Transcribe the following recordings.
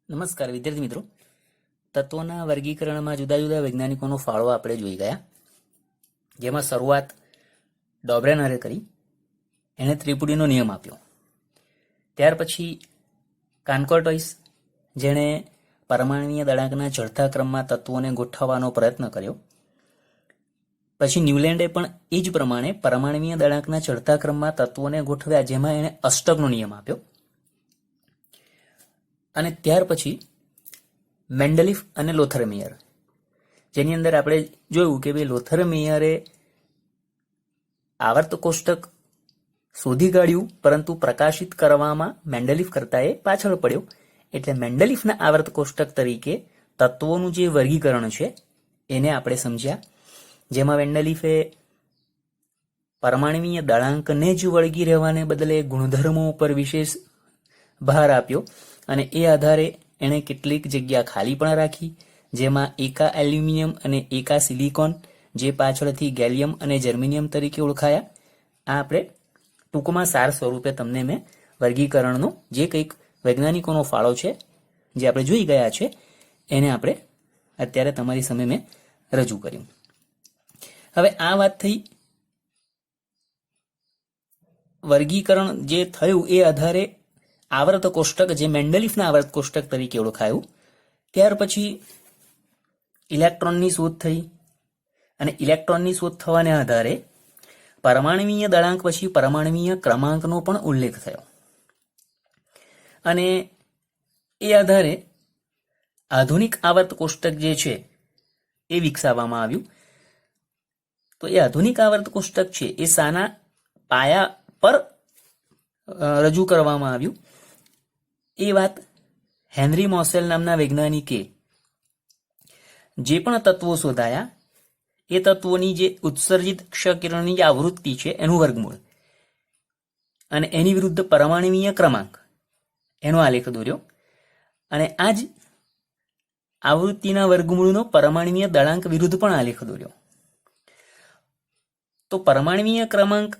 નમસ્કાર વિદ્યાર્થી મિત્રો. તત્વોના વર્ગીકરણમાં જુદા જુદા વૈજ્ઞાનિકોનો ફાળો આપણે જોઈ ગયા, જેમાં શરૂઆત ડોબ્રેનરે કરી. એણે ત્રિપુટીનો નિયમ આપ્યો. ત્યાર પછી કાન્કોર્ટોઇસ, જેણે પરમાણ્વીય દળાંકના ચડતા ક્રમમાં તત્વોને ગોઠવવાનો પ્રયત્ન કર્યો. પછી ન્યુલેન્ડે પણ એ જ પ્રમાણે પરમાણ્વીય દળાંકના ચડતા ક્રમમાં તત્વોને ગોઠવ્યા, જેમાં એણે અષ્ટકનો નિયમ આપ્યો. અને ત્યાર પછી મેન્ડલિફ અને લોથરમેયર, જેની અંદર આપણે જોયું કે ભાઈ લોથરમેયરે આવર્ત કોષ્ટક શોધી કાઢ્યું, પરંતુ પ્રકાશિત કરવામાં મેન્ડલિફ કરતા એ પાછળ પડ્યો. એટલે મેન્ડલિફના આવર્ત કોષ્ટક તરીકે તત્વોનું જે વર્ગીકરણ છે એને આપણે સમજ્યા, જેમાં મેન્ડલિફે પરમાણ્વીય દળાંકને જ વળગી રહેવાને બદલે ગુણધર્મો ઉપર વિશેષ ભાર આપ્યો, અને એ આધારે એણે કેટલીક જગ્યા ખાલી પણ રાખી, જેમાં એકા એલ્યુમિનિયમ અને એકા સિલિકોન, જે પાછળથી ગેલિયમ અને જર્મેનિયમ તરીકે ઓળખાયા. આ આપણે ટૂંકમાં સાર સ્વરૂપે તમને મેં વર્ગીકરણનો જે કંઈક વૈજ્ઞાનિકોનો ફાળો છે જે આપણે જોઈ ગયા છે એને આપણે અત્યારે તમારી સામે મેં રજૂ કર્યું. હવે આ વાત થઈ વર્ગીકરણ જે થયું એ આધારે આવર્ત કોષ્ટક, જે મેન્ડલિફના આવર્ત કોષ્ટક તરીકે ઓળખાયું. ત્યાર પછી ઇલેક્ટ્રોનની શોધ થઈ, અને ઇલેક્ટ્રોનની શોધ થવાને આધારે પરમાણ્વીય દળાંક પછી પરમાણ્વીય ક્રમાંકનો પણ ઉલ્લેખ થયો, અને એ આધારે આધુનિક આવર્ત કોષ્ટક જે છે એ વિકસાવવામાં આવ્યું. તો એ આધુનિક આવર્ત કોષ્ટક છે એ શાના પાયા પર રજૂ કરવામાં આવ્યું, એ વાત હેનરી મોસેલ નામના વૈજ્ઞાનિકે જે પણ તત્વો શોધાયા એ તત્વોની જે ઉત્સર્જિત ક્ષકિરણની આવૃત્તિ છે એનું વર્ગમૂળ, અને એની વિરુદ્ધ પરમાણ્વીય ક્રમાંક, એનો આલેખ દોર્યો. અને આ જ આવૃત્તિના વર્ગમૂળનો પરમાણ્વીય દળાંક વિરુદ્ધ પણ આલેખ દોર્યો. તો પરમાણ્વીય ક્રમાંક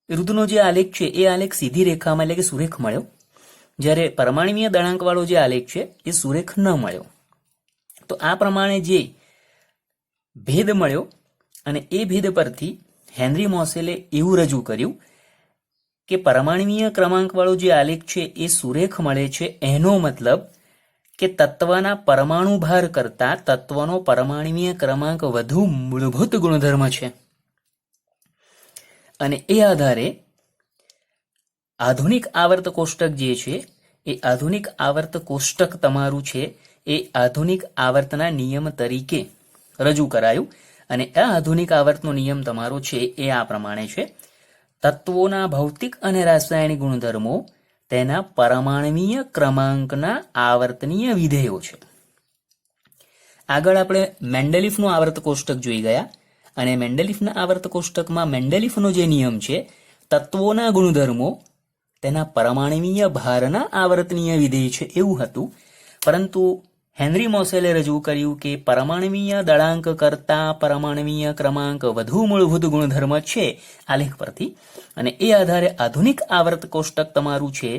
વિરુદ્ધનો જે આલેખ છે એ આલેખ સીધી રેખામાં એટલે કે સુરેખ મળ્યો, જ્યારે પરમાણ્વીય દળાંકવાળો જે આલેખ છે એ સુરેખ ન મળ્યો. તો આ પ્રમાણે જે ભેદ મળ્યો, અને એ ભેદ પરથી હેનરી મોસેલે એવું રજૂ કર્યું કે પરમાણ્વીય ક્રમાંકવાળો જે આલેખ છે એ સુરેખ મળે છે, એનો મતલબ કે તત્વના પરમાણુ ભાર કરતા તત્વનો પરમાણ્વીય ક્રમાંક વધુ મૂળભૂત ગુણધર્મ છે. અને એ આધારે આધુનિક આવર્ત કોષ્ટક જે છે એ આધુનિક આવર્ત કોષ્ટક તમારું છે એ આધુનિક આવર્તના નિયમ તરીકે રજૂ કરાયું. અને આ આધુનિક આવર્તનો નિયમ તમારો છે એ આ પ્રમાણે છે: તત્વોના ભૌતિક અને રાસાયણિક ગુણધર્મો તેના પરમાણ્વીય ક્રમાંકના આવર્તનીય વિધેયો છે. આગળ આપણે મેન્ડલિફનું આવર્ત કોષ્ટક જોઈ ગયા, અને મેન્ડલિફના આવર્ત કોષ્ટકમાં મેન્ડલિફનો જે નિયમ છે તત્વોના ગુણધર્મો તેના પરમાણ્વીય ભારના આવર્તનીય વિધેય છે એવું હતું. પરંતુ હેનરી મોસેલે રજૂ કર્યું કે પરમાણ્વીય દળાંક કરતા પરમાણ્વીય ક્રમાંક વધુ મૂળભૂત ગુણધર્મ છે આલેખ પરથી, અને એ આધારે આધુનિક આવર્ત કોષ્ટક તમારું છે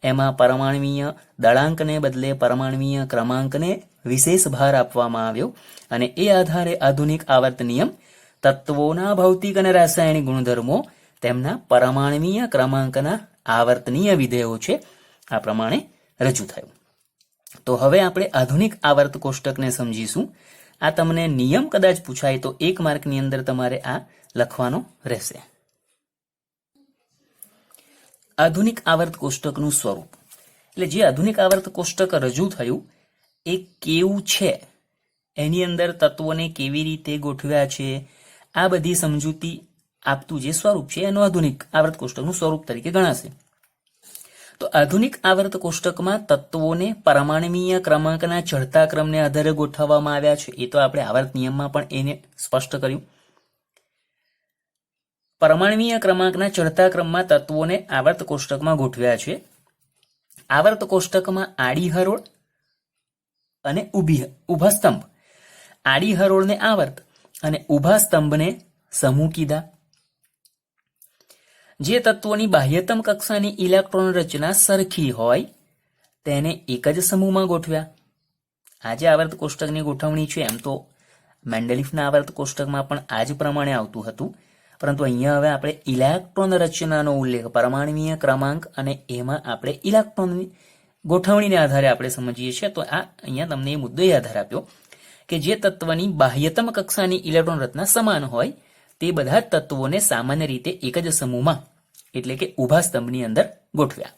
એમાં પરમાણ્વીય દળાંકને બદલે પરમાણ્વીય ક્રમાંકને વિશેષ ભાર આપવામાં આવ્યો. અને એ આધારે આધુનિક આવર્ત નિયમ તત્વોના ભૌતિક અને રાસાયણિક ગુણધર્મો તેમના પરમાણ્વીય ક્રમાંકના આવર્તનીય વિધેયો છે આ પ્રમાણે રજૂ થયું. તો હવે આપણે આધુનિક આવર્ત કોષ્ટકને સમજીશું. આ તમને નિયમ કદાચ પૂછાય તો 1 માર્કની અંદર તમારે આ લખવાનો રહેશે. આધુનિક આવર્ત કોષ્ટકનું સ્વરૂપ, એટલે જે આધુનિક આવર્ત કોષ્ટક રજૂ થયું એ કેવું છે, એની અંદર તત્વોને કેવી રીતે ગોઠવ્યા છે, આ બધી સમજૂતી આપતું જે સ્વરૂપ છે એનો આધુનિક આવર્ત કોષ્ટકનું સ્વરૂપ તરીકે ગણાશે. તો આધુનિક આવર્ત કોષ્ટકમાં તત્વોને પરમાણ્વીય ક્રમાંકના ચડતા ક્રમને આધારે ગોઠવવામાં આવ્યા છે. એ તો આપણે આવર્ત નિયમમાં પણ એને સ્પષ્ટ કર્યું. પરમાણ્વીય ક્રમાંકના ચડતા ક્રમમાં તત્વોને આવર્ત કોષ્ટકમાં ગોઠવ્યા છે. આવર્ત કોષ્ટકમાં આડી હરોળ અને ઊભા સ્તંભ, આડી હરોળને આવર્ત અને ઊભા સ્તંભને સમૂહ કીધા. જે તત્વોની બાહ્યતમ કક્ષાની ઇલેક્ટ્રોન રચના સરખી હોય તેને એક જ સમૂહમાં ગોઠવ્યા. આ જે આવર્ત કોષ્ટકની ગોઠવણી છે એમ તો મેન્ડેલિફના આવર્ત કોષ્ટકમાં પણ આ જ પ્રમાણે આવતું હતું, પરંતુ અહીંયા હવે આપણે ઇલેક્ટ્રોન રચનાનો ઉલ્લેખ, પરમાણ્વીય ક્રમાંક અને એમાં આપણે ઇલેક્ટ્રોનની ગોઠવણીને આધારે આપણે સમજીએ છીએ. તો આ અહીંયા તમને એ મુદ્દો આધાર આપ્યો કે જે તત્વની બાહ્યતમ કક્ષાની ઇલેક્ટ્રોન રચના સમાન હોય તે બધા જ તત્વોને સામાન્ય રીતે એક જ સમૂહમાં એટલે કે ઊભા સ્તંભની અંદર ગોઠવ્યા.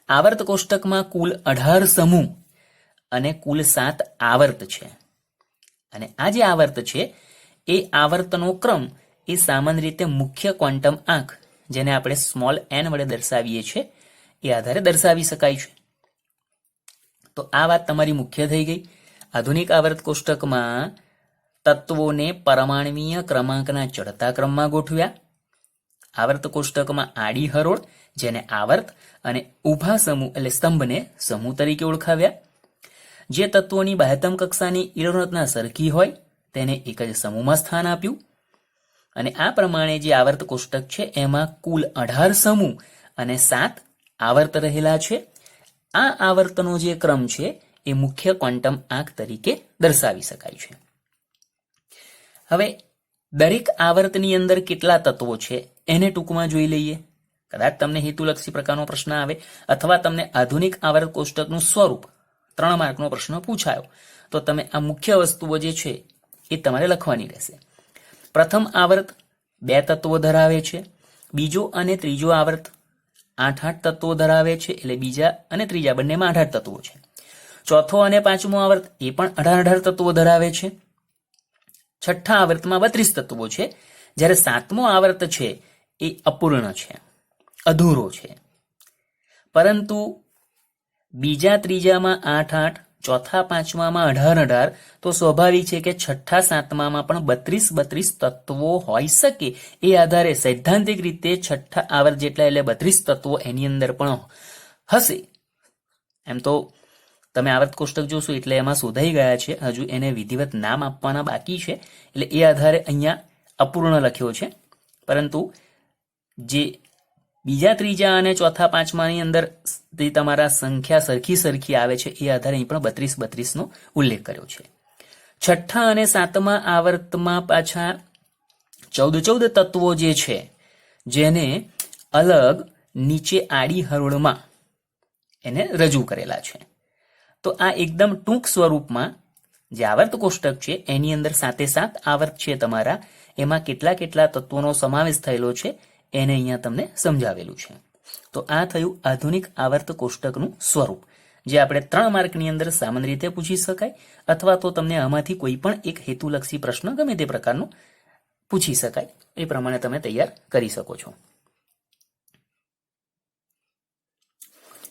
આવર્ત કોષ્ટકમાં કુલ 18 સમૂહ અને કુલ 7 આવર્ત છે. અને આ જે આવર્ત છે એ આવર્તનો ક્રમ એ સામાન્ય રીતે મુખ્ય ક્વોન્ટમ આંક, જેને આપણે સ્મોલ n વડે દર્શાવીએ છીએ, એ આધારે દર્શાવી શકાય છે. તો આ વાત તમારી મુખ્ય થઈ ગઈ. આધુનિક આવર્ત કોષ્ટકમાં તત્વોને પરમાણ્વીય ક્રમાંકના ચડતા ક્રમમાં ગોઠવ્યા. આવર્ત કોષ્ટકમાં આડી હરોળ, જેને આવર્ત, અને ઊભા સમૂહ એટલે સ્તંભને સમૂહ તરીકે ઓળખાવ્યા. જે તત્વોની બાહ્યતમ કક્ષાની ઇલેક્ટ્રોન રચના સરખી હોય તેને એક જ સમૂહમાં સ્થાન આપ્યું. અને આ પ્રમાણે જે આવર્ત કોષ્ટક છે એમાં કુલ 18 સમૂહ અને 7 આવર્ત રહેલા છે. આ આવર્તનો જે ક્રમ છે એ મુખ્ય ક્વોન્ટમ આંક તરીકે દર્શાવી શકાય છે. હવે દરેક આવર્તની અંદર કેટલા તત્વો છે એને ટૂંકમાં જોઈ લઈએ. કદાચ તમને હેતુલક્ષી પ્રકારનો પ્રશ્ન આવે અથવા તમને આધુનિક આવર્ત કોષ્ટકનું સ્વરૂપ 3 માર્કનો પ્રશ્ન પૂછાયો તો તમે આ મુખ્ય વસ્તુઓ જે છે એ તમારે લખવાની રહેશે. પ્રથમ આવર્ત 2 તત્વો ધરાવે છે. બીજો અને ત્રીજો આવર્ત 8 તત્વો ધરાવે છે, એટલે બીજા અને ત્રીજા બંનેમાં 8 તત્વો છે. ચોથો અને પાંચમો આવર્ત એ પણ 18 તત્વો ધરાવે છે. છઠ્ઠા આવર્તમાં 32 તત્વો છે, જ્યારે સાતમો આવર્ત છે એ અપૂર્ણ છે, અધૂરો છે. પરંતુ બીજા ત્રીજામાં 8, ચોથા પાંચમામાં 18, તો સ્વાભાવિક છે કે છઠ્ઠા સાતમામાં પણ 32 તત્વો હોઈ શકે. એ આધારે સૈદ્ધાંતિક રીતે છઠ્ઠા આવર્ત જેટલા એટલે 32 તત્વો એની અંદર પણ હશે. એમ તો તમે આવર્ત કોષ્ટક જોશો એટલે એમાં શોધાઈ ગયા છે, હજુ એને વિધિવત નામ આપવાના બાકી છે, એટલે એ આધારે અહીંયા અપૂર્ણ લખ્યો છે. પરંતુ જે બીજા ત્રીજા અને ચોથા પાંચમાની અંદર જે તમારા સંખ્યા સરખી આવે છે એ આધારે અહીં પણ 32 નો ઉલ્લેખ કર્યો છે. છઠ્ઠા અને સાતમા આવર્તમાં પાછા 14 તત્વો જે છે જેને અલગ નીચે આડી હરોળમાં એને રજૂ કરેલા છે. તો આ એકદમ ટૂંક સ્વરૂપમાં જે આવર્ત કોષ્ટક છે એની અંદર 7 આવર્ત છે તમારા, એમાં કેટલા તત્વોનો સમાવેશ થયેલો છે એને અહીંયા તમને સમજાવેલું છે. તો આ થયું આધુનિક આવર્ત કોષ્ટકનું સ્વરૂપ, જે આપણે 3 માર્કની અંદર સામાન્ય રીતે પૂછી શકાય, અથવા તો તમને આમાંથી કોઈ પણ એક હેતુલક્ષી પ્રશ્ન ગમે તે પ્રકારનો પૂછી શકાય, એ પ્રમાણે તમે તૈયાર કરી શકો છો.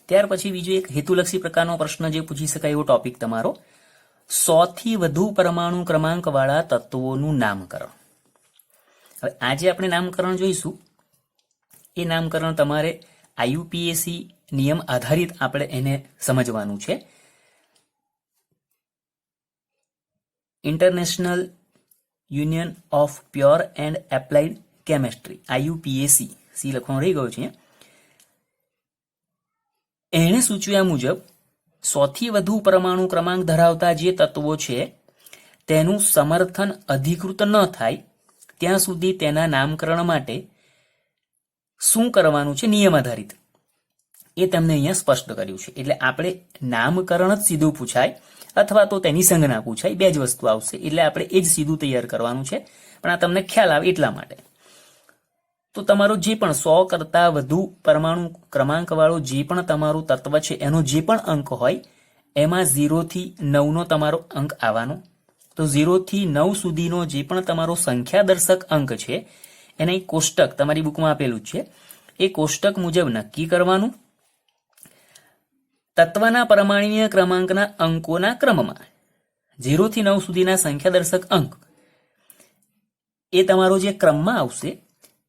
ત્યાર પછી બીજો એક હેતુલક્ષી પ્રકારનો પ્રશ્ન જે પૂછી શકાય એવો ટોપિક તમારો 100 થી વધુ પરમાણુ ક્રમાંક વાળા તત્વોનું નામકરણ. હવે આજે આપણે નામકરણ જોઈશું. એ નામકરણ તમારે IUPAC નિયમ આધારિત આપણે એને સમજવાનું છે. International union of pure and applied chemistry, IUPAC, C લખવાનું રહી ગયો છે. એણે સૂચવ્યા મુજબ 100 થી વધુ પરમાણુ ક્રમાંક ધરાવતા જે તત્વો છે તેનું સમર્થન અધિકૃત ન થાય ત્યાં સુધી તેના નામકરણ માટે શું કરવાનું છે નિયમ આધારિત, એ તમને અહીંયા સ્પષ્ટ કર્યું છે. એટલે આપણે નામકરણ જ સીધું પૂછાય અથવા તો તેની સંજ્ઞા પૂછાય, 2 જ વસ્તુ આવશે. એટલે આપણે એ જ સીધું તૈયાર કરવાનું છે, પણ આ તમને ખ્યાલ આવે એટલા માટે. તો તમારું જે પણ 100 કરતા વધુ પરમાણુ ક્રમાંક વાળું જે પણ તમારું તત્વ છે એનો જે પણ અંક હોય એમાં 0 થી 9 નો તમારો અંક આવવાનો. તો 0 થી 9 સુધીનો જે પણ તમારો સંખ્યાદર્શક અંક છે એને એક કોષ્ટક તમારી બુકમાં આપેલું છે, એ કોષ્ટક મુજબ નક્કી કરવાનું. તત્વના પરમાણ્વીય ક્રમાંકના અંકોના ક્રમમાં 0 થી 9 સુધીના સંખ્યાદર્શક અંક એ તમારો જે ક્રમમાં આવશે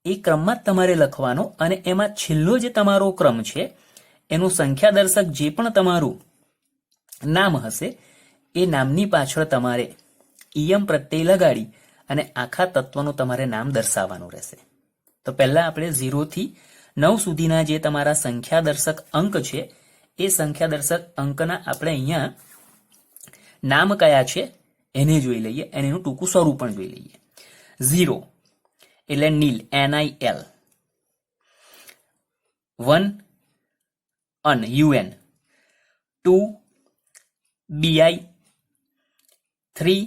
એ ક્રમમાં જ તમારે લખવાનો, અને એમાં છેલ્લો જે તમારો ક્રમ છે એનું સંખ્યાદર્શક જે પણ તમારું નામ હશે એ નામની પાછળ તમારે ઈયમ પ્રત્યય લગાડી અને આખા તત્વનું તમારે નામ દર્શાવવાનું રહેશે. તો પહેલા આપણે 0 થી 9 સુધીના જે તમારા સંખ્યાદર્શક અંક છે એ સંખ્યા દર્શક અંકના આપણે અહીંયા નામ કયા છે એને જોઈ લઈએ અને એનું ટૂંકું સ્વરૂપ પણ જોઈ લઈએ. 0 એટલે નીલ, NIL. 1 અન, UN. 2 BI. 3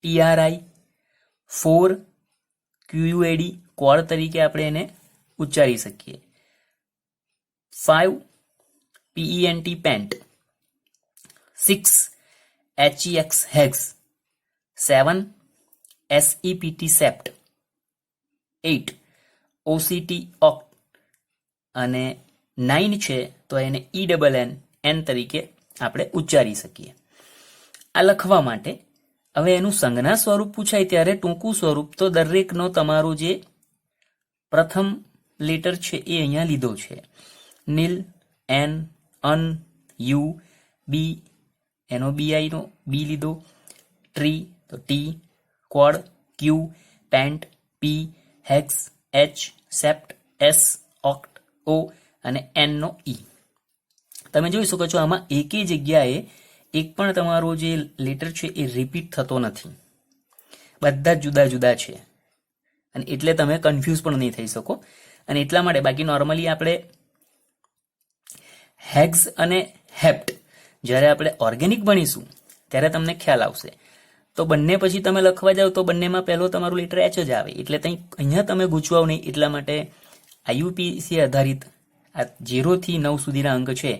TRI. 4 QUAD, Quad તરીકે આપણે એને ઉચ્ચારી શકીએ. 5 PENT, pant. 6 HEX, hex. 7 SEPT, CEPT. 8 OCT, ઓક્ટ. અને 9 છે તો એને ENN તરીકે આપણે ઉચ્ચારી શકીએ. આ લખવા માટે હવે એનું સંજ્ઞા સ્વરૂપ પૂછાય ત્યારે ટૂંકું સ્વરૂપ તો દરેકનો તમારું જે પ્રથમ લેટર છે એ અહીંયા લીધો છે. નીલ, N, અન, U, B, એનો BI નો B લીધો. ટ્રી તો T, Quad Q, pant P, hex H, CEPT S, ઓક્ટ O અને N નો E. તમે જોઈ શકો છો આમાં એકેય જગ્યાએ એક પણ તમારો જે લેટર છે એ રિપીટ થતો નથી, બધા જ જુદા જુદા છે અને એટલે તમે કન્ફ્યુઝ પણ નહીં થઈ શકો. અને એટલા માટે બાકી નોર્મલી આપણે હેગ્સ અને હેપ્ટ જ્યારે આપણે ઓર્ગેનિક ભણીશું ત્યારે તમને ખ્યાલ આવશે. તો બંને પછી તમે લખવા જાઓ તો બંનેમાં પહેલો તમારું લેટર H જ આવે, એટલે અહીંયા તમે ગૂંચવાઓ નહીં. એટલા માટે IUPAC આધારિત આ 0 થી 9 સુધીના અંક છે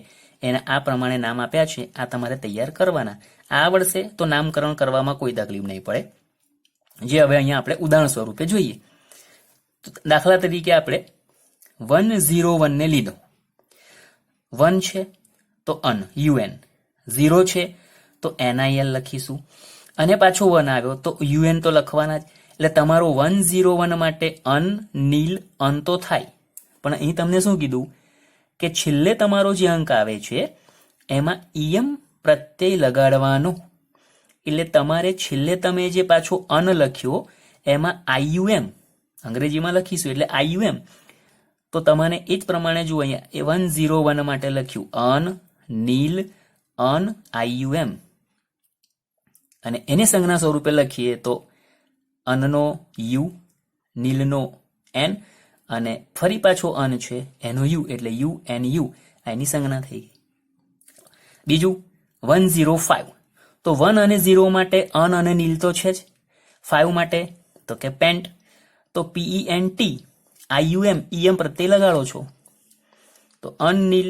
એને આ પ્રમાણે નામ આપ્યા છે. આ તમારે તૈયાર કરવાના. આ આવડશે તો નામકરણ કરવામાં કોઈ તકલીફ નહીં પડે, જે હવે અહીંયા આપણે ઉદાહરણ સ્વરૂપે જોઈએ. દાખલા તરીકે આપણે 101 ને લીધો. 1 છે તો અન, UN. 0 છે તો NIL લખીશું અને પાછો 1 આવ્યો તો UN તો લખવાના જ. એટલે તમારો 101 માટે અન, નીલ, અન તો થાય, પણ અહીં તમને શું કીધું કે છેલ્લે તમારો જે અંક આવે છે એમાં EM પ્રત્યય લગાડવાનો. એટલે તમારે છેલ્લે તમે જે પાછો અન લખ્યો એમાં IUM અંગ્રેજીમાં લખીશું, એટલે IUM તો તમારે એ જ પ્રમાણે જુઓ અહીંયા 101 માટે લખ્યું અન, નીલ, અન, IUM અને એને સંજ્ઞા સ્વરૂપે લખીએ તો અનનો U, નીલનો N અને ફરી પાછો અન છે એનો U એટલે UNU. એની સંજ્ઞા થઈ ગઈ. બીજું 105 તો 1 અને 0 માટે અન અને નીલ તો છે જ. 5 માટે તો કે પેન્ટ તો PENT, IUM, EM પ્રત્યય લગાડો છો તો અનનીલ,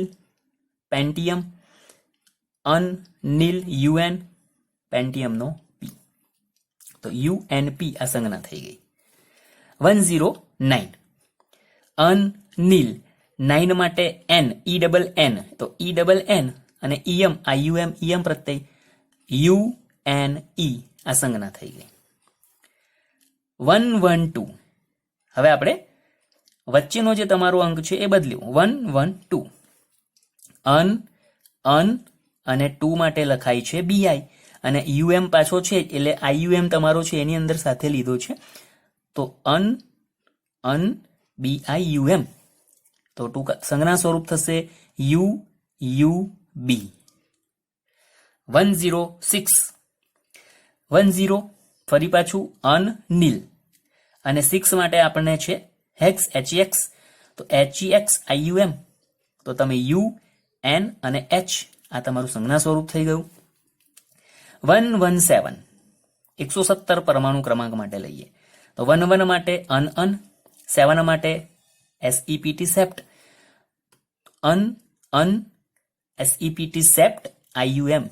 પેન્ટિયમ, અનનીલ, UN, પેન્ટિયમનો P તો UNP આ સંજ્ઞા થઈ ગઈ. 109 અનનીલ, 9 માટે N, ENN તો ENN અને IUM, EM પ્રત્યય UNE આ સંજ્ઞા થઈ ગઈ. 112 હવે આપણે વચ્ચેનો જે તમારો અંક છે એ બદલ્યું. 112 અન અને 2 માટે લખાય છે BI અને UM પાછો છે એટલે IUM તમારો છે એની અંદર સાથે લીધો છે તો અન BIUM તો ટૂંકા સંજ્ઞા સ્વરૂપ થશે UUB. 106 ફરી પાછું અનનીલ અને 6 માટે આપણને છે હેક્સ HEX તો HEX IUM તો તમે U, N અને H આ તમારું સંજ્ઞા સ્વરૂપ થઈ ગયું. 117 117 પરમાણુ ક્રમાંક માટે લઈએ તો 11 માટે અન, 7 માટે SEPT, સેપ્ટ. અન SEPT, સેપ્ટ IUM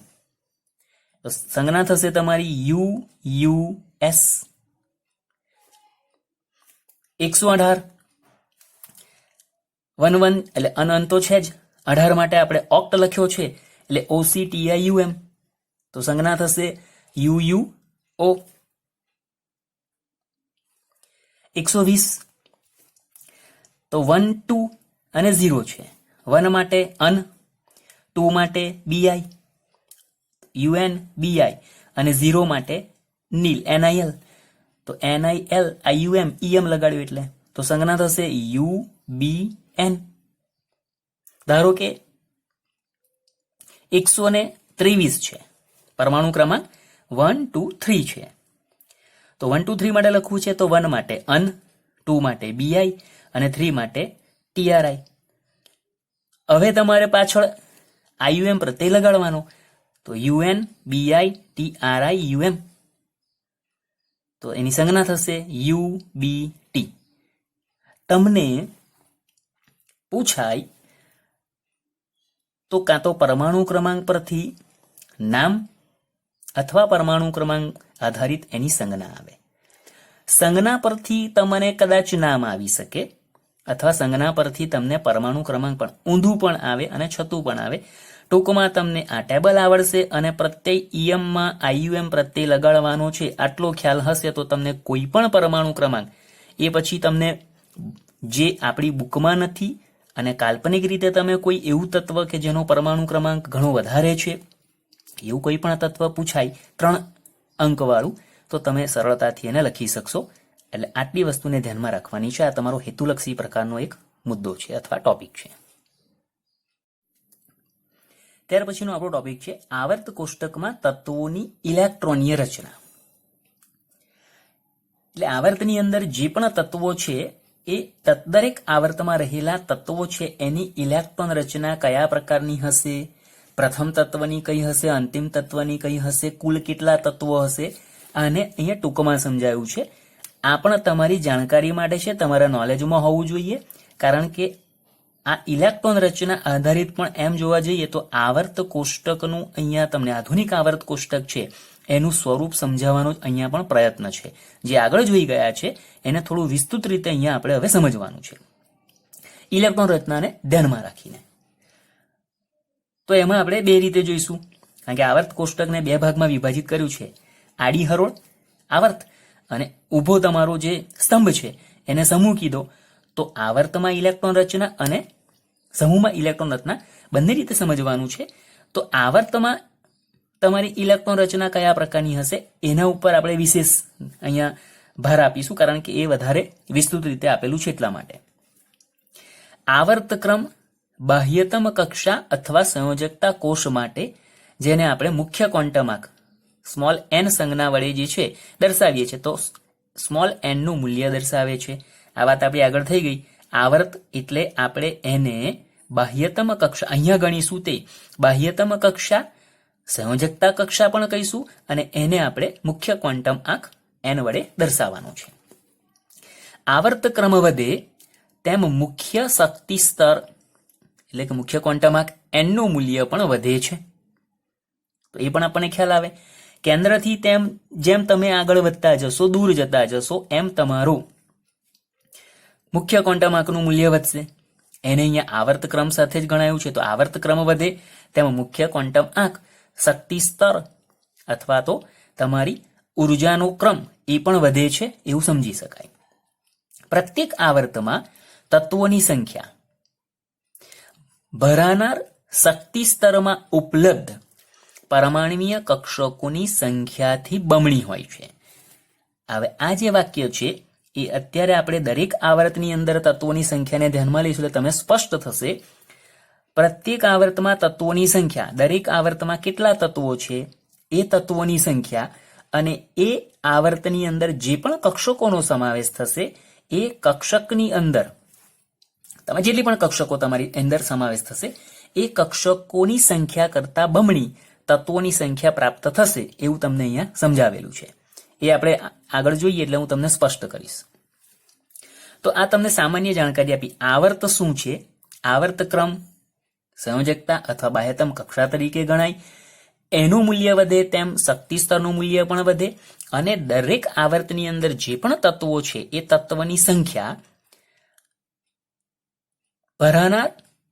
તો સંજ્ઞા થશે તમારી UUS. 118 11 એટલે અન તો છે જ. 18 માટે આપણે ઓક્ટ લખ્યો છે એટલે OCTIUM તો સંજ્ઞા થશે UUO. 120 તો 1, 2 અને 0 છે. 1 માટે અન, 2 માટે BI, UN, BI અને 0 માટે નીલ NIL તો NIL, IUM, EM લગાડ્યું એટલે તો સંજ્ઞા થશે UBN. ધારો કે 123 છે. પરમાણુ ક્રમાંક 1 2 3 છે. તો 1 2 3 માટે લખવું છે તો 1 માટે અન, 2 માટે બીઆઈ અને 3 માટે ટીઆરઆઈ. હવે તમારે પાછળ આઈયુએમ પ્રત્યય લગાડવાનો, તો યુએન બીઆઈ ટીઆરઆઈ યુએમ, તો એની સંજ્ઞા થશે યુ બી ટી. તમને પૂછાય તો કાં તો પરમાણુ ક્રમાંક પરથી નામ અથવા પરમાણુ ક્રમાંક આધારિત એની સંજ્ઞા આવે. સંજ્ઞા પરથી તમને કદાચ નામ આવી શકે અથવા સંજ્ઞા પરથી તમને પરમાણુ ક્રમાંક પણ ઊંધું પણ આવે અને છતું પણ આવે. ટૂંકમાં તમને આ ટેબલ આવડશે અને પ્રત્યય ઈએમમાં આઈયુએમ પ્રત્યય લગાડવાનો છે આટલો ખ્યાલ હશે તો તમને કોઈ પણ પરમાણુ ક્રમાંક, એ પછી તમને જે આપણી બુકમાં નથી અને કાલ્પનિક રીતે તમે કોઈ એવું તત્વ કે જેનો પરમાણુ ક્રમાંક ઘણો વધારે છે એવું કોઈ પણ તત્વ પૂછાય 3 અંકવાળું, તો તમે સરળતાથી એને લખી શકશો. એટલે આટલી વસ્તુને ધ્યાનમાં રાખવાની છે. આ તમારો હેતુલક્ષી પ્રકારનો એક મુદ્દો છે અથવા ટોપિક છે. ત્યાર પછીનો આપણો ટોપિક છે આવર્ત કોષ્ટકમાં તત્વોની ઇલેક્ટ્રોનીય રચના. એટલે આવર્તની અંદર જે પણ તત્વો છે એ દરેક આવર્તમાં રહેલા તત્વો છે એની ઇલેક્ટ્રોન રચના કયા પ્રકારની હશે, પ્રથમ તત્વની કઈ હશે, અંતિમ તત્વની કઈ હશે, કુલ કેટલા તત્વો હશે, આને અહીંયા ટૂંકમાં સમજાયું છે. આ પણ તમારી જાણકારી માટે છે, તમારા નોલેજમાં હોવું જોઈએ. કારણ કે આ ઇલેક્ટ્રોન રચના આધારિત પણ એમ જોવા જઈએ તો આવર્ત કોષ્ટકનું અહીંયા તમને આધુનિક આવર્ત કોષ્ટક છે એનું સ્વરૂપ સમજાવવાનો અહીંયા પણ પ્રયત્ન છે. જે આગળ જોઈ ગયા છે એને થોડું વિસ્તૃત રીતે અહીંયા આપણે હવે સમજવાનું છે ઇલેક્ટ્રોન રચનાને ધ્યાનમાં રાખીને. તો એમાં આપણે 2 રીતે જોઈશું, કારણ કે આવર્ત કોષ્ટકને 2 ભાગમાં વિભાજિત કર્યું છે. આડી હરોળ આવર્ત અને ઊભો તમારો જે સ્તંભ છે એને સમૂહ કીધો. તો આવર્તમાં ઇલેક્ટ્રોન રચના અને સમૂહમાં ઇલેક્ટ્રોન રચના બંને રીતે સમજવાનું છે. તો આવર્તમાં તમારી ઇલેક્ટ્રોન રચના કયા પ્રકારની હશે એના ઉપર આપણે વિશેષ અહીંયા ભાર આપીશું, કારણ કે એ વધારે વિસ્તૃત રીતે આપેલું છે એટલા માટે. આવર્તક્રમ બાહ્યતમ કક્ષા અથવા સંયોજકતા કોષ માટે, જેને આપણે મુખ્ય ક્વોન્ટમાર્ક સ્મોલ એન સંજ્ઞા વડે જે છે દર્શાવીએ છીએ, તો સ્મોલ એન નું મૂલ્ય દર્શાવે છે. આ વાત આપણી આગળ થઈ ગઈ. આવર્ત એટલે આપણે એને બાહ્યતમ કક્ષા અહીંયા ગણીશું, તે બાહ્યતમ કક્ષા, સંયોજકતા કક્ષા પણ કહીશું અને એને આપણે મુખ્ય ક્વોન્ટમ આંક એન વડે દર્શાવવાનો છે. આવર્ત ક્રમ વધે તેમ મુખ્ય શક્તિ સ્તર એટલે કે મુખ્ય ક્વોન્ટમ આંક એન નું મૂલ્ય પણ વધે છે. તો એ પણ આપણને ખ્યાલ આવે. કેન્દ્રથી જેમ તમે આગળ વધતા જશો, દૂર જતા જશો, એમ તમારું મુખ્ય ક્વોન્ટમ આંકનું મૂલ્ય વધશે. એને અહીંયા આવર્ત ક્રમ સાથે જ ગણાયું છે. તો આવર્ત ક્રમ વધે તેમ મુખ્ય ક્વોન્ટમ આંક, શક્તિ સ્તર અથવા તો તમારી ઉર્જાનો ક્રમ એ પણ વધે છે એવું સમજી શકાય. પ્રત્યેક આવર્તમાં તત્વોની સંખ્યા ભરાનાર શક્તિ સ્તરમાં ઉપલબ્ધ પરમાણ્વીય કક્ષકોની સંખ્યાથી બમણી હોય છે. હવે આ જે વાક્ય છે એ અત્યારે આપણે દરેક આવર્તની અંદર તત્વોની સંખ્યાને ધ્યાનમાં લઈશું એટલે તમે સ્પષ્ટ થશે. પ્રત્યેક આવર્તમાં તત્વોની સંખ્યા, દરેક આવર્તમાં કેટલા તત્વો છે એ તત્વોની સંખ્યા અને એ આવર્તની અંદર જે પણ કક્ષકોનો સમાવેશ થશે એ કક્ષકની અંદર તમે જેટલી પણ કક્ષકો તમારી અંદર સમાવેશ થશે એ કક્ષકોની સંખ્યા કરતા બમણી તત્વોની સંખ્યા પ્રાપ્ત થશે એવું તમને અહીંયા સમજાવેલું છે. એ આપણે આગળ જોઈએ એટલે હું તમને સ્પષ્ટ કરીશ. તો આ તમને સામાન્ય જાણકારી આપી. આવર્ત શું છે? આવર્ત ક્રમ સંયોજકતા અથવા બાહ્યતમ કક્ષા તરીકે ગણાય. એનું મૂલ્ય વધે તેમ શક્તિ સ્તરનું મૂલ્ય પણ વધે અને દરેક આવર્તની અંદર જે પણ તત્વો છે એ તત્વની સંખ્યા ભરાનાર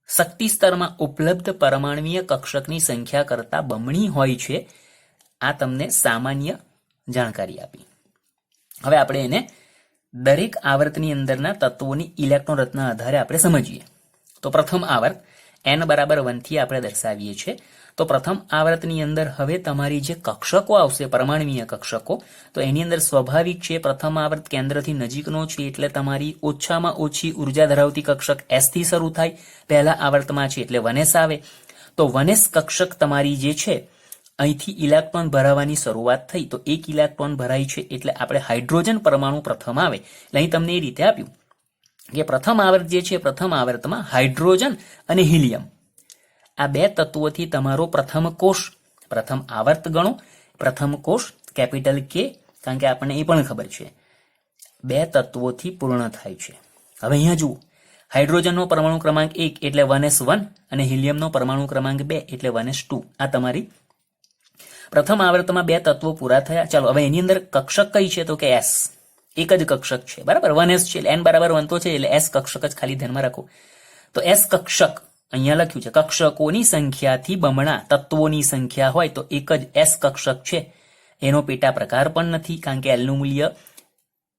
શક્તિ સ્તરમાં ઉપલબ્ધ પરમાણ્વીય કક્ષકની સંખ્યા કરતા બમણી હોય છે. આ તમને સામાન્ય જાણકારી આપી. હવે આપણે એને દરેક આવર્તની અંદરના તત્વોની ઇલેક્ટ્રોન રચના આધારે આપણે સમજીએ. તો પ્રથમ આવર્ત n=1 થી આપણે દર્શાવીએ છીએ. તો પ્રથમ આવર્તની અંદર હવે તમારી જે કક્ષકો આવશે પરમાણ્વીય કક્ષકો, તો એની અંદર સ્વાભાવિક છે પ્રથમ આવર્ત કેન્દ્રથી નજીકનો છે એટલે તમારી ઓછામાં ઓછી ઉર્જા ધરાવતી કક્ષક s થી શરૂ થાય. પહેલા આવર્તમાં છે એટલે 1s આવે. તો 1s કક્ષક તમારી જે છે અહીંથી ઇલેક્ટ્રોન ભરાવાની શરૂઆત થઈ, તો 1 ઇલેક્ટ્રોન ભરાય છે એટલે આપણે હાઇડ્રોજન પરમાણુ પ્રથમ આવે. એટલે અહીં તમને એ રીતે આપ્યું કે પ્રથમ આવર્ત જે છે, પ્રથમ આવર્તમાં હાઇડ્રોજન અને હિલિયમ આ બે તત્વોથી તમારો પ્રથમ કોષ, પ્રથમ આવર્ત ગણો, પ્રથમ કોષ કેપિટલ કે, કારણ કે આપણને એ પણ ખબર છે બે તત્વોથી પૂર્ણ થાય છે. હવે અહીંયા જુઓ, હાઇડ્રોજનનો પરમાણુ ક્રમાંક 1 એટલે 1s1 અને હિલિયમનો પરમાણુ ક્રમાંક 2 એટલે 1s2. આ તમારી પ્રથમ આવર્તમાં બે તત્વો પૂરા થયા. ચાલો હવે એની અંદર કક્ષક કઈ છે? તો કે s, એક જ કક્ષક છે, બરાબર. 1s છે એટલે n બરાબર 1 તો છે એટલે s કક્ષક જ ખાલી ધ્યાનમાં રાખો. તો s કક્ષક અહીંયા લખ્યું છે, કક્ષકોની સંખ્યાથી બમણા તત્વોની સંખ્યા હોય તો એક જ s કક્ષક છે. એનો પેટા પ્રકાર પણ નથી, કારણ કે l નું મૂલ્ય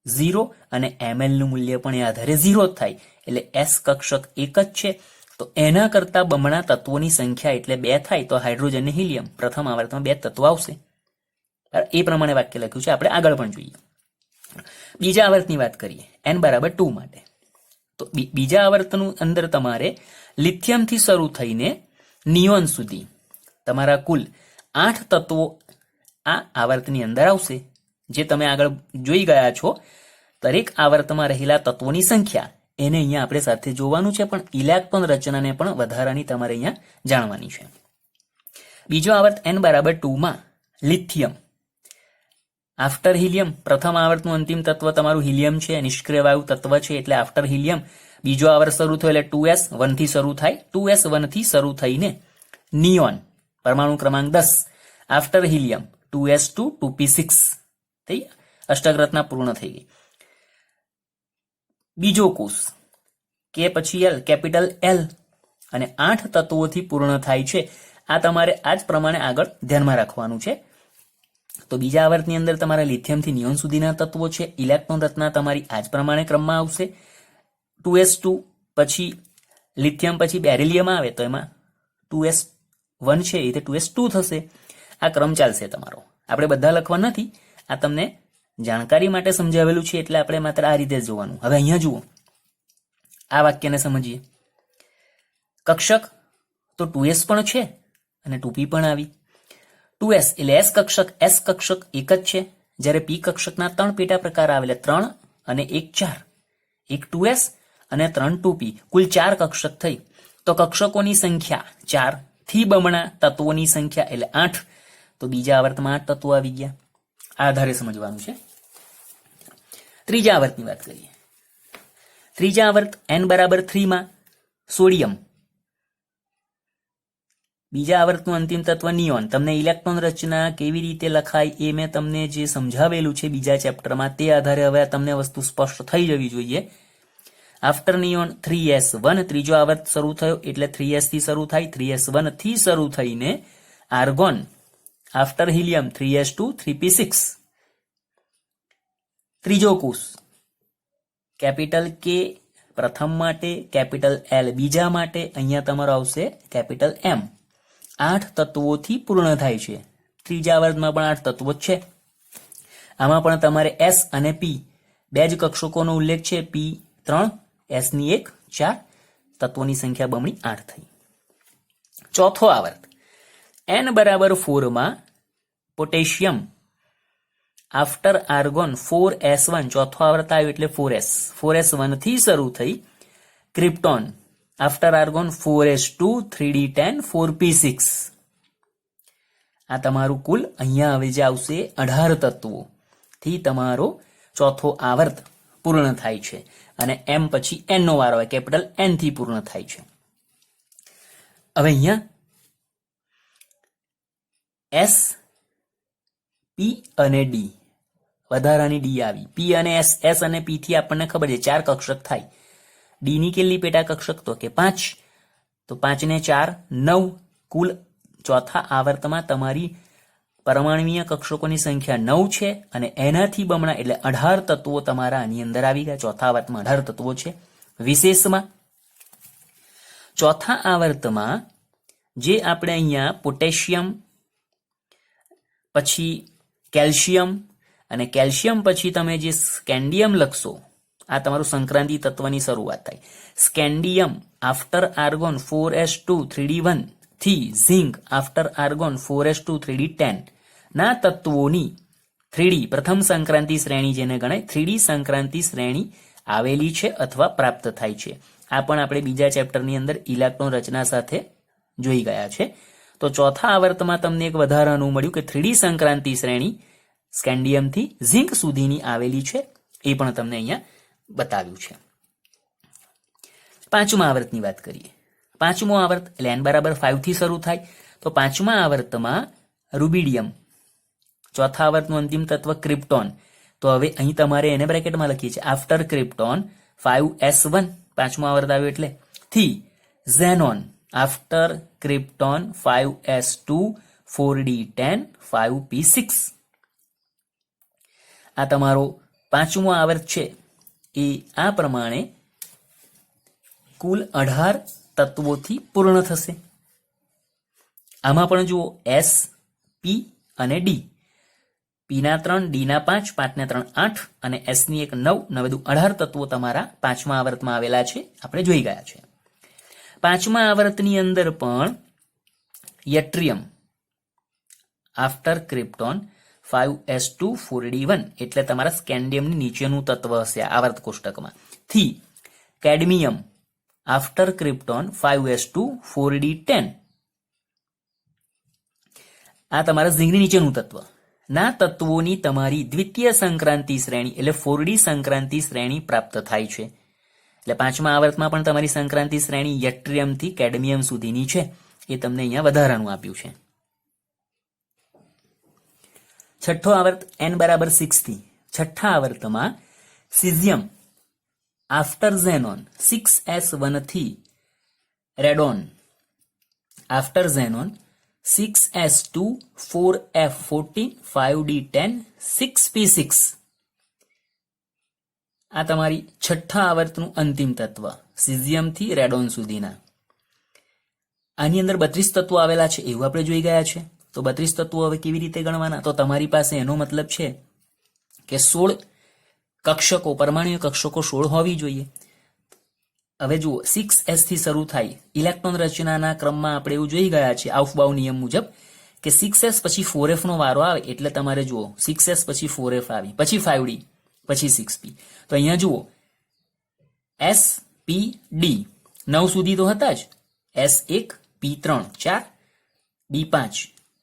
0 અને ml નું મૂલ્ય પણ એ આધારે 0 જ થાય, એટલે s કક્ષક એક જ છે. તો એના કરતા બમણા તત્વોની સંખ્યા એટલે 2 થાય, તો હાઇડ્રોજન અને હિલિયમ પ્રથમ આવર્તમાં 2 તત્વો આવશે. એ પ્રમાણે વાક્ય લખ્યું છે. આપણે આગળ પણ જોઈએ. બીજા આવર્તની વાત કરીએ, n બરાબર 2 માટે. તો બીજા આવર્તનું અંદર તમારે લિથિયમથી શરૂ થઈને નિયોન સુધી તમારા કુલ 8 તત્વો આ આવર્તની અંદર આવશે. જે તમે આગળ જોઈ ગયા છો, દરેક આવર્તમાં રહેલા તત્વોની સંખ્યા એને અહીંયા આપણે સાથે જોવાનું છે, પણ ઇલેક્ટ્રોન રચનાને પણ વધારાની તમારે અહીંયા જાણવાની છે. બીજો આવર્ત n બરાબર 2 માં લિથિયમ આફ્ટર હિલિયમ. પ્રથમ આવર્તનું અંતિમ તત્વ તમારું હિલિયમ છે, નિષ્ક્રિય વાયુ તત્વ છે, એટલે આફ્ટર હિલિયમ. બીજો આવર્ત શરૂ થયો એટલે 2s1 થી શરૂ થાય, 2s1 થી શરૂ થઈને નિયોન પરમાણુ ક્રમાંક 10 આફ્ટર હિલિયમ 2s2 2p6 થઈ, અષ્ટક રચના પૂર્ણ થઈ ગઈ. બીજો કોષ કે પછી l, કેપિટલ L, અને 8 તત્વોથી પૂર્ણ થાય છે. આ તમારે આ જ પ્રમાણે આગળ ધ્યાનમાં રાખવાનું છે. તો બીજા આવર્તની અંદર તમારા લિથિયમથી નિયોન સુધીના તત્વો છે. ઇલેક્ટ્રોન રચના તમારી આ જ પ્રમાણે ક્રમમાં આવશે. 2s2 પછી લિથિયમ પછી બેરિલિયમ આવે તો એમાં 2s1 છે એ 2s2 થશે. આ ક્રમ ચાલશે તમારો. આપણે બધા લખવા નથી, આ તમને જાણકારી માટે સમજાવેલું છે એટલે આપણે માત્ર આ રીતે જોવાનું. હવે અહીંયા જુઓ, આ વાક્યને સમજીએ. કક્ષક તો 2s પણ છે અને 2p પણ આવી. 2s એટલે s કક્ષક, s કક્ષક એક જ છે, જ્યારે p કક્ષકના 3 પેટા પ્રકાર આવે એટલે 3 અને 1 4, એક 2s અને 3 2p, કુલ 4 કક્ષક થઈ. તો કક્ષકોની સંખ્યા 4 થી બમણા તત્વોની સંખ્યા એટલે 8. તો બીજા આવર્તમાં 8 તત્વો આવી ગયા. આ આધારે સમજવાનું છે. ત્રીજા આવર્તની વાત કરીએ. ત્રીજા આવર્ત n બરાબર 3 માં સોડિયમ. બીજા આવર્તનું અંતિમ તત્વ નિયોન. તમને ઇલેક્ટ્રોન રચના કેવી રીતે લખાય એ મેં તમને જે સમજાવેલું છે બીજા ચેપ્ટરમાં, તે આધારે હવે તમને વસ્તુ સ્પષ્ટ થઈ જવી જોઈએ. આફ્ટર નિયોન 3s1, ત્રીજો આવર્ત શરૂ થયો એટલે 3s થી શરૂ થાય, 3s1 થી શરૂ થઈને argon after helium 3s2 3p6. ત્રીજો કોષ કેપિટલ કે પ્રથમ માટે, કેપિટલ L બીજા માટે, અહીંયા તમારો આવશે કેપિટલ M. 8 તત્વોથી પૂર્ણ થાય છે. ત્રીજા આવર્તમાં પણ 8 તત્વો છે. આમાં પણ તમારે S અને P બે જ કક્ષકોનો ઉલ્લેખ છે. P 3, S ની 1 4, તત્વોની સંખ્યા બમણી 8 થઈ. ચોથો આવર્ત n બરાબર 4 માં પોટેશિયમ આફ્ટર આર્ગોન 4s1, ચોથો આવર્ત આવ્યો એટલે 4s, 4s1 થી શરૂ થઈ krypton after argon 4s2 3d10 4p6. આ તમારું કુલ અહીંયા હવે જે આવશે 18 તત્વો થી તમારો ચોથો આવર્ત પૂર્ણ થાય છે. અને m પછી n નો વારો આવે, કેપિટલ n થી પૂર્ણ થાય છે. હવે અહીંયા s, p અને d, વધારાની d આવી. p અને s, s અને p થી આપણને ખબર છે 4 કક્ષક થાય. d ની કેટલી પેટા કક્ષક? તો કે 5. તો 5 ને 4 9. કુલ ચોથા આવર્તમાં તમારી પરમાણુીય કક્ષકોની સંખ્યા 9 છે અને એનાથી બમણા એટલે 18 તત્વો તમારા આની અંદર આવી ગયા. ચોથા આવર્તમાં 18 તત્વો છે. વિશેષમાં ચોથા આવર્તમાં જે આપણે અહીંયા પોટેશિયમ પછી કેલ્શિયમ અને કેલ્શિયમ પછી તમે જે સ્કેન્ડિયમ લખશો, આ તમારું સંક્રાંતિ તત્વની શરૂઆત થાય. Scandium after argon 4s2 3d1 થી zinc after argon 4s2 3d10 ના તત્વોની 3d પ્રથમ સંક્રાંતિ શ્રેણી જેને ગણાય 3d સંક્રાંતિ શ્રેણી આવેલી છે અથવા પ્રાપ્ત થાય છે. આ પણ આપણે બીજા ચેપ્ટરની અંદર ઇલેક્ટ્રોન રચના સાથે જોઈ ગયા છે. તો ચોથા આવર્તમાં તમને એક વધારાનું મળ્યું કે 3d સંક્રાંતિ શ્રેણી સ્કેન્ડિયમથી ઝિંક સુધીની આવેલી છે, એ પણ તમને અહીંયા બતાવ્યું છે. પાંચમા આવર્તની વાત કરીએ. પાંચમો આવર્ત એટલે n બરાબર 5 થી શરૂ થાય. તો પાંચમા આવર્તમાં રૂબિડિયમ, ચોથા આવર્તનું અંતિમ તત્વ ક્રિપ્ટોન. તો હવે અહીં તમારે એને બ્રેકેટમાં લખીએ છીએ આફ્ટર ક્રિપ્ટોન 5s1 પાંચમો આવર્ત આવ્યો એટલે થી xenon after krypton 5s2 4d10 5p6. આ તમારો પાંચમો આવર્ત છે એ આ પ્રમાણે કુલ 18 તત્વોથી પૂર્ણ થશે. આમાં પણ જુઓ S, P અને D. P ના 3, D ના 5, 5 ને 3 8 અને S ની 1 9 ને બધું 18 તત્વો તમારા પાંચમા આવર્તમાં આવેલા છે, આપણે જોઈ ગયા છે. પાંચમા આવર્તની અંદર પણ yttrium after krypton 5s2 4d1 એટલે તમારા સ્કેન્ડિયમની નીચેનું તત્વ હશે આવર્ત કોષ્ટકમાં. થી cadmium after krypton 5s2 4d10 આ તમારા ઝિંકની નીચેનું તત્વ ના તત્વોની તમારી દ્વિતીય સંક્રાંતિ શ્રેણી એટલે 4d સંક્રાંતિ શ્રેણી પ્રાપ્ત થાય છે. એટલે પાંચમા આવર્તમાં પણ તમારી સંક્રાંતિ શ્રેણી યટ્રિયમથી કેડમિયમ સુધીની છે, એ તમને અહીંયા વધારાનું આપ્યું છે. છઠ્ઠો આવર્ત n બરાબર 6 થી. છઠ્ઠા આવર્તમાં સિઝિયમ આફ્ટર ઝેનોન 6s1 થી radon after xenon 6s2 4f14 5d10 6p6. આ તમારી છઠ્ઠા આવર્તનું અંતિમ તત્વ સિઝિયમથી રેડોન સુધીના. આની અંદર 32 તત્વો આવેલા છે એવું આપણે જોઈ ગયા છે. તો 32 તત્વો હવે કેવી રીતે ગણવાના? તો તમારી પાસે એનો મતલબ છે કે 16 કક્ષકો, પરમાણ્વીય કક્ષકો 16 હોવી જોઈએ. હવે જુઓ 6s થી શરૂ થાય ઇલેક્ટ્રોન રચનાના ક્રમમાં આપણે એવું જોઈ ગયા છે આઉફબાઉ નિયમ મુજબ કે 6s પછી 4f નો વારો આવે એટલે તમારે જુઓ 6s પછી 4f આવી, પછી 5d, પછી 6p. તો અહીંયા જુઓ s p d 9 સુધી તો હતા જ, s1 p3 4 d5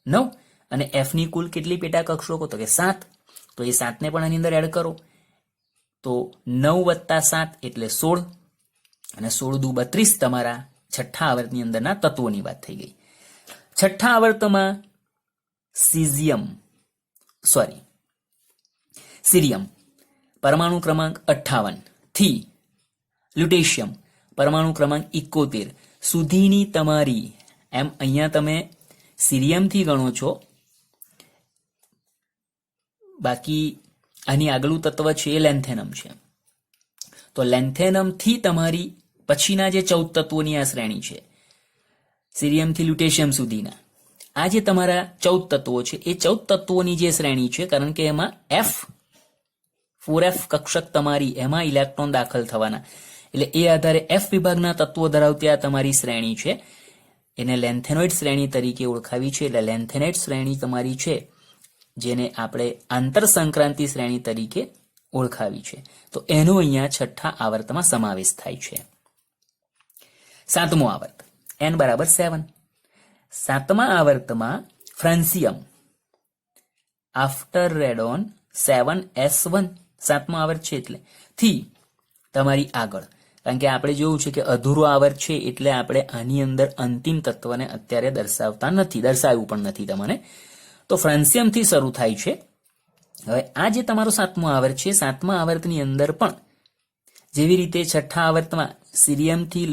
9 અને f ની કુલ કેટલી પેટા કક્ષકો? તો કે 7. તો એ 7 ને પણ આની અંદર એડ કરો તો 9 + 7 એટલે 16 અને 16 દુ 32 તમારા છઠ્ઠા આવર્તની અંદરના તત્વોની વાત થઈ ગઈ. છઠ્ઠા આવર્તમાં સીરિયમ પરમાણુ ક્રમાંક 58 થી લ્યુટેશિયમ પરમાણુ ક્રમાંક 71 સુધીની તમારી, એમ અહીંયા તમે સીરિયમથી ગણો છો, બાકી આની આગળનું તત્વ છે એ લેન્થેનમ છે. તો લેન્થેનમ થી તમારી પછીના જે 14 તત્વોની આ શ્રેણી છે સીરિયમથી લ્યુટેશિયમ સુધીના, આ જે તમારા 14 તત્વો છે એ 14 તત્વોની જે શ્રેણી છે, કારણ કે એમાં F4f કક્ષક તમારી એમાં ઇલેક્ટ્રોન દાખલ થવાના, એટલે એ આધારે F વિભાગના તત્વો ધરાવતી આ તમારી શ્રેણી છે, એને લેન્થેનોઇડ શ્રેણી તરીકે ઓળખાવી છે. એટલે લેન્થેનોઇડ શ્રેણી તમારી છે જેને આપણે આંતર સંક્રાંતિ શ્રેણી તરીકે ઓળખાવી છે. તો એનો અહીંયા છઠ્ઠા આવર્તમાં સમાવેશ થાય છે. સાતમો આવર્ત n બરાબર 7. સાતમા આવર્તમાં ફ્રાન્સિયમ આફ્ટર રેડોન 7s1 સાતમો આવર્ત છે એટલે થી તમારી આગળ, કારણ કે આપણે જોયું છે કે અધૂરો આવર્ત છે એટલે આપણે આની અંદર અંતિમ તત્વને અત્યારે દર્શાવતા નથી, દર્શાવ્યું પણ નથી તમને. તો ફ્રાન્સિયમથી શરૂ થાય છે. હવે આ જે તમારો સાતમો આવર્ત છે, સાતમા આવર્તની અંદર પણ જેવી રીતે છઠ્ઠા આવર્તમાં સીરિયમથી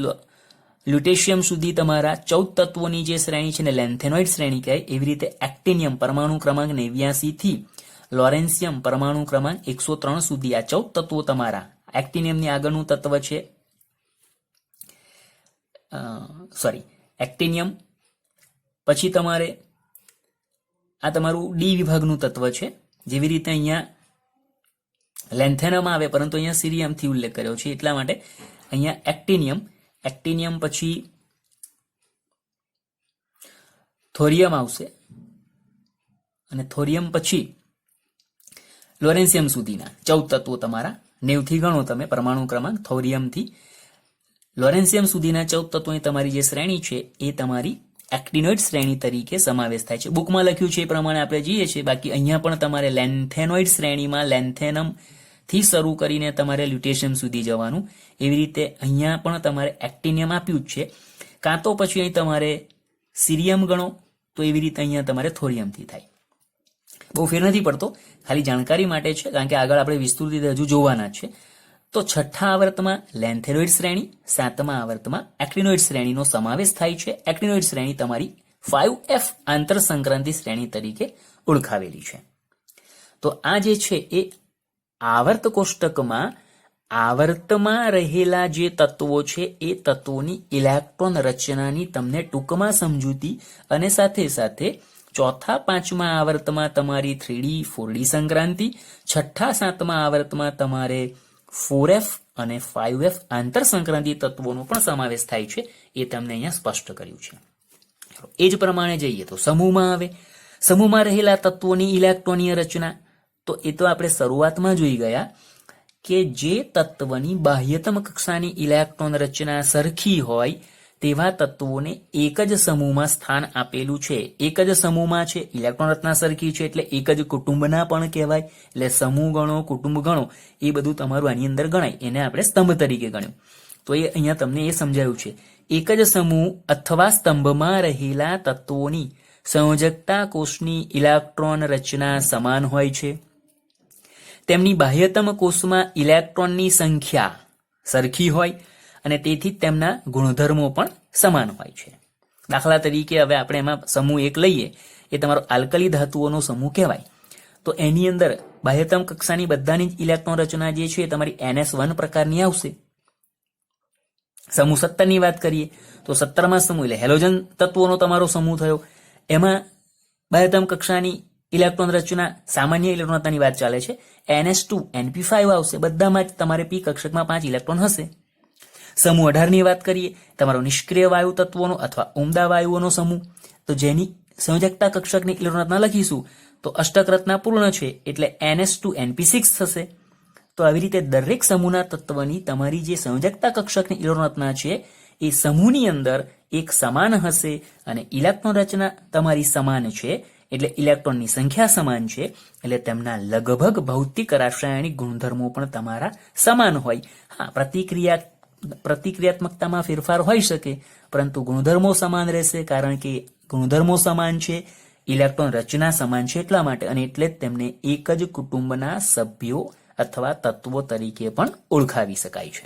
લ્યુટેશિયમ સુધી તમારા 14 તત્વોની જે શ્રેણી છે ને લેન્થેનોઇડ શ્રેણી કહેવાય, એવી રીતે એક્ટિનિયમ પરમાણુ ક્રમાંક 89 થી લોરેન્સિયમ પરમાણુ ક્રમાંક 103 સુધી આ 14 તત્વો તમારા એક્ટિનિયમની આગળનું તત્વ છે, એક્ટિનિયમ પછી તમારે આ તમારું ડી વિભાગનું તત્વ છે. જેવી રીતે અહીંયા લેન્થેનમ આવે પરંતુ અહીંયા સીરિયમથી ઉલ્લેખ કર્યો છે એટલા માટે અહીંયા એક્ટિનિયમ પછી થોરિયમ આવશે અને થોરિયમ પછી લોરેન્સિયમ સુધીના 14 તત્વો તમારા 90 થી ગણો તમે પરમાણુ ક્રમાંક થોરિયમથી લોરેન્સિયમ સુધીના 14 તત્વોની તમારી જે શ્રેણી છે એ તમારી એક્ટિનોઇડ શ્રેણી તરીકે સમાવેશ થાય છે. બુકમાં લખ્યું છે એ પ્રમાણે આપણે જઈએ છીએ. બાકી અહીંયા પણ તમારે લેન્થેનોઇડ શ્રેણીમાં લેન્થેનમ થી શરૂ કરીને તમારે લ્યુટેશિયમ સુધી જવાનું. એવી રીતે અહીંયા પણ તમારે એક્ટિનિયમ આપ્યું જ છે. કાં તો પછી અહીં તમારે સિરિયમ ગણો તો એવી રીતે અહીંયા તમારે થોરિયમથી થાય. બહુ ફેર નથી પડતો, ખાલી જાણકારી માટે છે, કારણ કે આગળ આપણે વિસ્તૃત રીતે હજુ જોવાના છે. તો છઠ્ઠા આવર્તમાં લેન્થેનોઇડ શ્રેણી, સાતમા આવર્તમાં એક્ટિનોઇડ શ્રેણીનો સમાવેશ થાય છે. એક્ટિનોઇડ શ્રેણી તમારી 5F આંતર સંક્રાંતિ શ્રેણી તરીકે ઓળખાવેલી છે. તો આ જે છે એ આવર્ત કોષ્ટકમાં આવર્તમાં રહેલા જે તત્વો છે એ તત્વોની ઇલેક્ટ્રોન રચનાની તમને ટૂંકમાં સમજૂતી અને સાથે સાથે ચોથા પાંચમા આવર્તમાં તમારી 3D 4D સંક્રાંતિ, છઠ્ઠા સાતમા આવર્તમાં તમારે 4F અને 5F આંતર સંક્રાંતિ તત્વોનો પણ સમાવેશ થાય છે એ તમને અહીંયા સ્પષ્ટ કર્યું છે. એ જ પ્રમાણે જઈએ તો સમૂહમાં આવે. સમૂહમાં રહેલા તત્વોની ઇલેક્ટ્રોનીય રચના તો એ તો આપણે શરૂઆતમાં જોઈ ગયા કે જે તત્વની બાહ્યતમ કક્ષાની ઇલેક્ટ્રોન રચના સરખી હોય તેવા તત્વોને એક જ સમૂહમાં સ્થાન આપેલું છે. એક જ સમૂહમાં છે, ઇલેક્ટ્રોન રચના સરખી છે એટલે એક જ કુટુંબના પણ કહેવાય. એટલે સમૂહ ગણો, કુટુંબ ગણો એ બધું તમારું આની અંદર ગણાય. એને આપણે સ્તંભ તરીકે ગણ્યું. તો એ અહીંયા તમને એ સમજાયું છે. એક જ સમૂહ અથવા સ્તંભમાં રહેલા તત્વોની સંયોજકતા કોષની ઇલેક્ટ્રોન રચના સમાન હોય છે. તેમની બાહ્યતમ કોષમાં ઇલેક્ટ્રોનની સંખ્યા સરખી હોય અને તેથી તેમના ગુણધર્મો પણ સમાન હોય છે. દાખલા તરીકે હવે આપણે એમાં સમૂહ એક લઈએ, એ તમારો આલ્કલી ધાતુઓનો સમૂહ કહેવાય. તો એની અંદર બાહ્યતમ કક્ષાની બધાની જ ઇલેક્ટ્રોન રચના જે છે એ તમારી NS1 પ્રકારની આવશે. સમૂહ 17 ની વાત કરીએ તો 17માં સમૂહ એટલે હેલોજન તત્વોનો તમારો સમૂહ થયો. એમાં બાહ્યતમ કક્ષાની ઇલેક્ટ્રોન રચના સામાન્ય ઇલેક્ટ્રોન રચનાની વાત ચાલે છે. NS2 NP5 આવશે. બધામાં જ તમારે p કક્ષકમાં 5 ઇલેક્ટ્રોન હશે. સમૂહ 18 ની વાત કરીએ, તમારો નિષ્ક્રિય વાયુ તત્વોનો અથવા ઉમદા વાયુઓનો સમૂહ, તો જેની સંયોજકતા કક્ષકની ઇલેક્ટ્રોન રચના લખીશું તો અષ્ટક રચના પૂર્ણ છે એટલે NS2 NP6 થશે. તો આવી રીતે દરેક સમૂહના તત્વની તમારી જે સંયોજકતા કક્ષકની ઇલેક્ટ્રોન રચના છે એ સમૂહની અંદર એક સમાન હશે અને ઇલેક્ટ્રોન રચના તમારી સમાન છે એટલે ઇલેક્ટ્રોનની સંખ્યા સમાન છે એટલે તેમના લગભગ ભૌતિક રાસાયણિક ગુણધર્મો પણ તમારા સમાન હોય. હા, પ્રતિક્રિયાત્મકતામાં ફેરફાર હોઈ શકે પરંતુ ગુણધર્મો સમાન રહેશે, કારણ કે ગુણધર્મો સમાન છે, ઇલેક્ટ્રોન રચના સમાન છે એટલા માટે, અને એટલે જ તેમને એક જ કુટુંબના સભ્યો અથવા તત્વો તરીકે પણ ઓળખાવી શકાય છે.